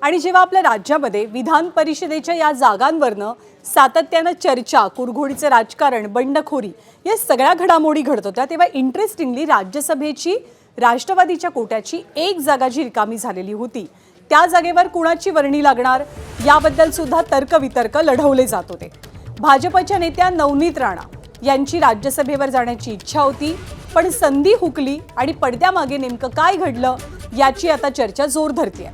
आणि जेव्हा आपल्या राज्यामध्ये विधान परिषदेच्या या जागांवरनं सातत्यानं चर्चा, कुरघोडीचं राजकारण, बंडखोरी या सगळ्या घडामोडी घडत होत्या, तेव्हा इंटरेस्टिंगली राज्यसभेची राष्ट्रवादीच्या कोट्याची एक जागा जी रिकामी झालेली होती त्या जागेवर कुणाची वर्णी लागणार याबद्दल सुद्धा तर्कवितर्क लढवले जात होते। भाजपच्या नेत्या नवनीत राणा यांची राज्यसभेवर जाण्याची इच्छा होती, पण संधी हुकली आणि पडद्यामागे नेमकं काय घडलं याची आता चर्चा जोर धरतेय।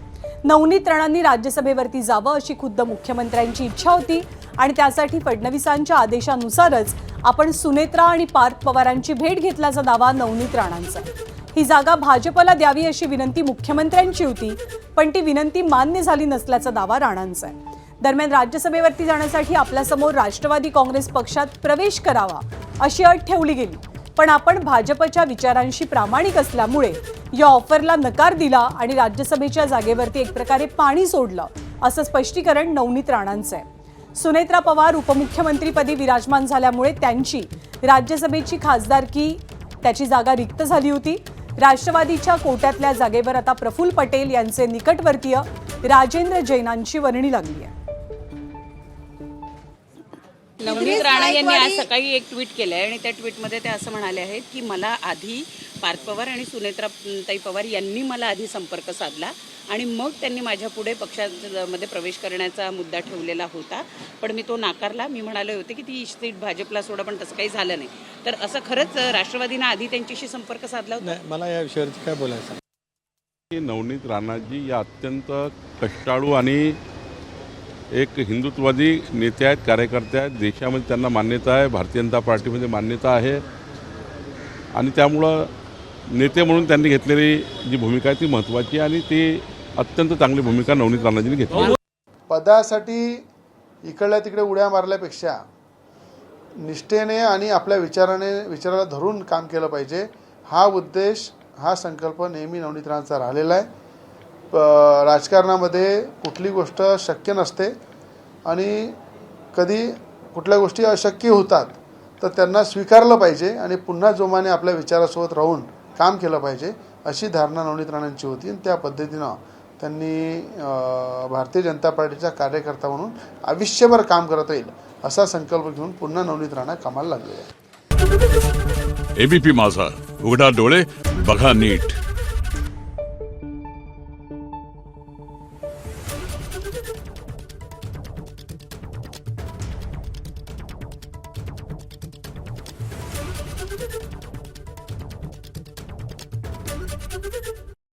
नवनीत राणांनी राज्यसभेवरती जावं अशी खुद्द मुख्यमंत्र्यांची इच्छा होती आणि त्यासाठी फडणवीसांच्या आदेशानुसारच आपण सुनेत्रा आणि पार्थ पवारांची भेट घेतल्याचा दावा नवनीत राणांचा। ही जागा भाजपला द्यावी अशी विनंती मुख्यमंत्र्यांची होती, पण ती विनंती मान्य झाली नसल्याचा दावा राणांचा आहे। दरम्यान राज्यसभेवरती जाण्यासाठी आपल्यासमोर राष्ट्रवादी काँग्रेस पक्षात प्रवेश करावा अशी अट ठेवली गेली, पण आपण भाजपच्या विचारांशी प्रामाणिक असल्यामुळे या ऑफरला नकार दिला आणि राज्यसभेच्या जागेवरती एक प्रकारे पाणी सोडलं असं स्पष्टीकरण नवनीत राणांचं आहे। सुनेत्रा पवार उपमुख्यमंत्रीपदी विराजमान झाल्यामुळे त्यांची राज्यसभेची खासदारकी त्याची जागा रिक्त झाली होती। राष्ट्रवादीच्या कोट्यातल्या जागेवर आता प्रफुल्ल पटेल यांचे निकटवर्तीय राजेंद्र जैनांची वर्णी लागली आहे। नवनीत राणा यांनी आज सकाळी एक ट्विट केलं आहे आणि त्या ट्विटमध्ये ते असं म्हणाले आहेत की मला आधी पार्थ पवार आणि सुनेत्रा ताई पवार यांनी मला आधी संपर्क साधला आणि मग त्यांनी माझ्या पुढे पक्षामध्ये प्रवेश करण्याचा मुद्दा ठेवलेला होता, पण मी तो नाकारला। मी म्हणाले होते की ती सीट भाजपला सोडा, पण तसं काही झालं नाही। तर असं खरंच राष्ट्रवादीनं आधी त्यांच्याशी संपर्क साधला होता? नाही, मला या विषयावरती काय बोलायचं। नवनीत राणाजी या अत्यंत कष्टाळू आणि एक हिंदुत्ववादी नेते आहेत, कार्यकर्ते आहेत। देशामध्ये त्यांना मान्यता आहे, भारतीय जनता पार्टीमध्ये मान्यता आहे आणि त्यामुळं नेते म्हणून त्यांनी घेतलेली जी भूमिका आहे ती महत्त्वाची आणि ती अत्यंत चांगली भूमिका नवनीत राणाजींनी घेतली। पदासाठी इकडल्या तिकडे उड्या मारल्यापेक्षा निष्ठेने आणि आपल्या विचाराला धरून काम केलं पाहिजे, हा उद्देश, हा संकल्प नेहमी नवनीत राणांचा राहिलेला आहे। राजकारणामध्ये कुठली गोष्ट शक्य नसते आणि कधी कुठल्या गोष्टी अशक्य होतात, तर त्यांना स्वीकारलं पाहिजे आणि पुन्हा जोमाने आपल्या विचारासोबत राहून काम केलं पाहिजे अशी धारणा नवनीत राणांची होती आणि त्या पद्धतीनं त्यांनी भारतीय जनता पार्टीचा कार्यकर्ता म्हणून आयुष्यभर काम करत येईल असा संकल्प घेऊन पुन्हा नवनीत राणा कामाला लागले आहे। एबीपी माझा, उघडा डोळे बघा नीट।